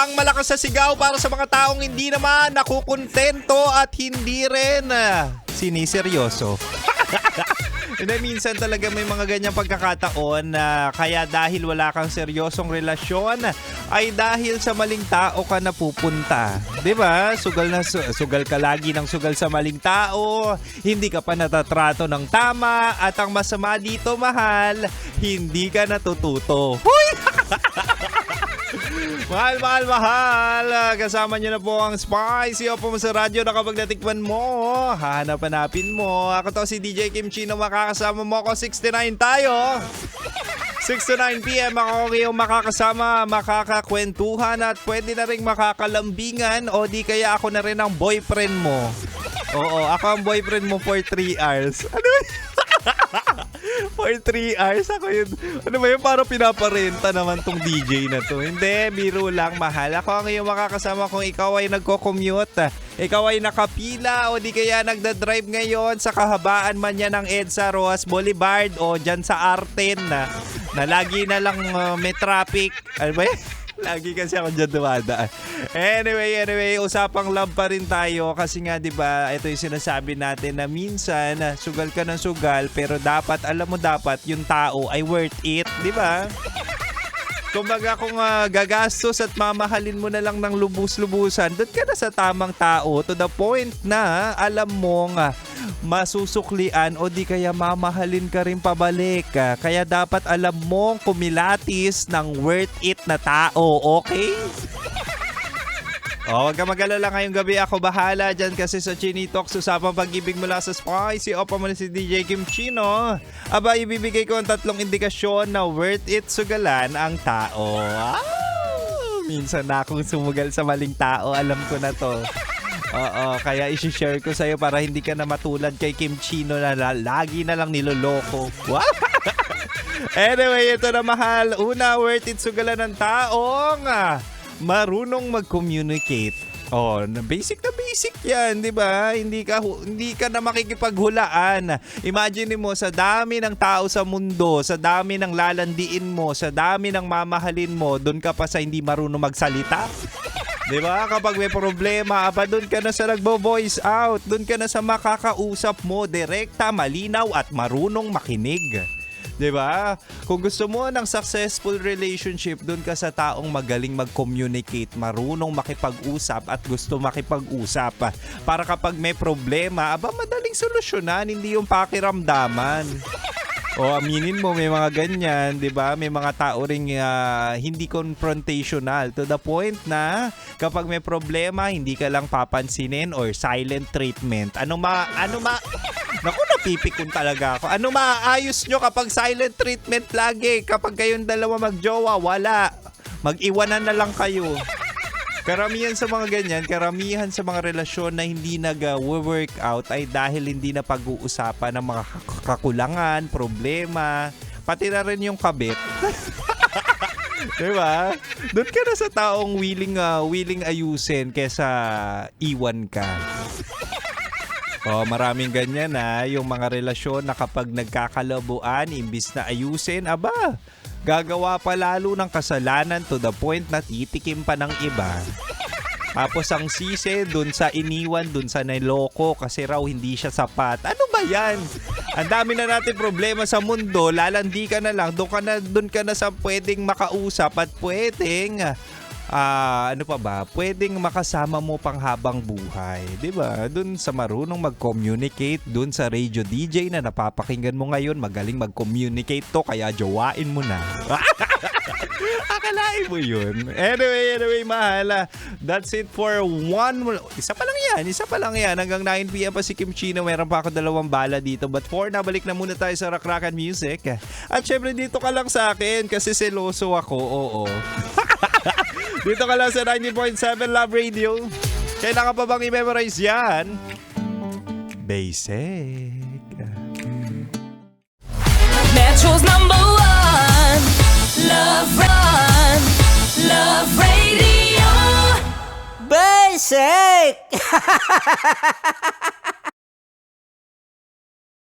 isang malakas na sigaw para sa mga taong hindi naman nakukontento at hindi rin siniseryoso. Hindi, minsan talaga may mga ganyang pagkakataon na kaya dahil wala kang seryosong relasyon ay dahil sa maling tao ka napupunta. 'Di ba? Sugal ka lagi ng sugal sa maling tao, hindi ka pa natatrato ng tama at ang masama dito, mahal, hindi ka natututo. Hoy! Mahal. Kasama nyo na po ang Spicy Opo mo sa radyo na kapag natikman mo, hahanap-hanapin mo. Ako to si DJ Kim Chino, makakasama mo ako 69 tayo. 6 to 9 p.m. ako yung makakasama, makakakwentuhan at pwede na rin makakalambingan o di kaya ako na rin ang boyfriend mo. Oo, ako ang boyfriend mo for 3 hours. Ano for 3 hours ako yun. Ano ba yun? Parang pinaparenta naman tong DJ na to. Hindi, biro lang, mahal. Ako ang iyong makakasama kung ikaw ay nagko-commute. Ikaw ay nakapila o di kaya nagdadrive ngayon sa kahabaan man yan ng EDSA Rojas Boulevard o dyan sa Arten na lagi na lang may traffic. Ano ba yun? Lagi kasi ako dyan dumadaan. Anyway, usapang love pa rin tayo kasi nga 'di ba, ito yung sinasabi natin na minsan sugal ka ng sugal pero dapat alam mo dapat yung tao ay worth it, 'di ba? Kumbaga kung gagastos at mamahalin mo na lang ng lubus-lubusan, doon ka na sa tamang tao to the point na alam mong masusuklian o di kaya mamahalin ka rin pabalik. Kaya dapat alam mong kumilatis ng worth it na tao, okay? Huwag ka mag-alala ngayong gabi, ako bahala dyan kasi sa Chinitox, usapang pag-ibig mula sa Spicy Opo mo si DJ Kim Chino. Aba, ibibigay ko ang 3 indikasyon na worth it sugalan ang tao. Minsan na akong sumugal sa maling tao, alam ko na to. Oo, kaya isi-share ko sa'yo para hindi ka na matulad kay Kim Chino na lagi na lang niloloko. Anyway, ito na mahal. Una, worth it sugalan ng taong marunong mag-communicate. Oh, basic na basic 'yan, 'di ba? Hindi ka na makikipaghulaan. Imagine mo sa dami ng tao sa mundo, sa dami ng lalandiin mo, sa dami ng mamahalin mo, doon ka pa sa hindi marunong magsalita. 'Di ba? Kapag may problema, doon ka na sa nagbo-voice out, doon ka na sa makakausap mo, direkta, malinaw at marunong makinig. 'Di ba? Kung gusto mo ng successful relationship, doon ka sa taong magaling mag-communicate, marunong makipag-usap at gusto makipag-usap. Para kapag may problema, madaling solusyonan, hindi yung pakiramdaman. O aminin mo, may mga ganyan, 'di ba? May mga tao ring hindi confrontational to the point na kapag may problema, hindi ka lang papansinin or silent treatment. Naku, napipikon talaga ako. Ano maayos nyo kapag silent treatment lagi? Kapag kayong dalawa magjowa, wala. Mag-iwanan na lang kayo. Karamihan sa mga ganyan, karamihan sa mga relasyon na hindi nag-work out ay dahil hindi na pag-uusapan ng mga kakulangan, problema, pati na rin yung kabit. Diba? Doon ka na sa taong willing ayusin kesa iwan ka. Maraming ganyan yung mga relasyon na kapag nagkakalabuan, imbis na ayusin, gagawa pa lalo ng kasalanan to the point na titikim pa ng iba. Tapos ang sisi dun sa iniwan, dun sa niloko kasi raw hindi siya sapat. Ano ba yan? Ang dami na natin problema sa mundo, lalandi ka na lang, dun ka na sa pwedeng makausap at pwedeng pwedeng makasama mo pang habang buhay. 'Di ba? Doon sa marunong mag-communicate, doon sa radio DJ na napapakinggan mo ngayon, magaling mag-communicate to, kaya jowain mo na. Akalain mo yun. Anyway, mahal. That's it for Isa pa lang yan. Hanggang 9 p.m. pa si Kim Chino. Meron pa ako 2 bala dito. But for nabalik na muna tayo sa Rakrakan Music. At syempre dito ka lang sa akin kasi seloso ako. Oo. Dito ka lang sa 90.7 Love Radio. Kailangan pa bang i-memorize yan? Basic. Metro's #1 Love Radio. Basic!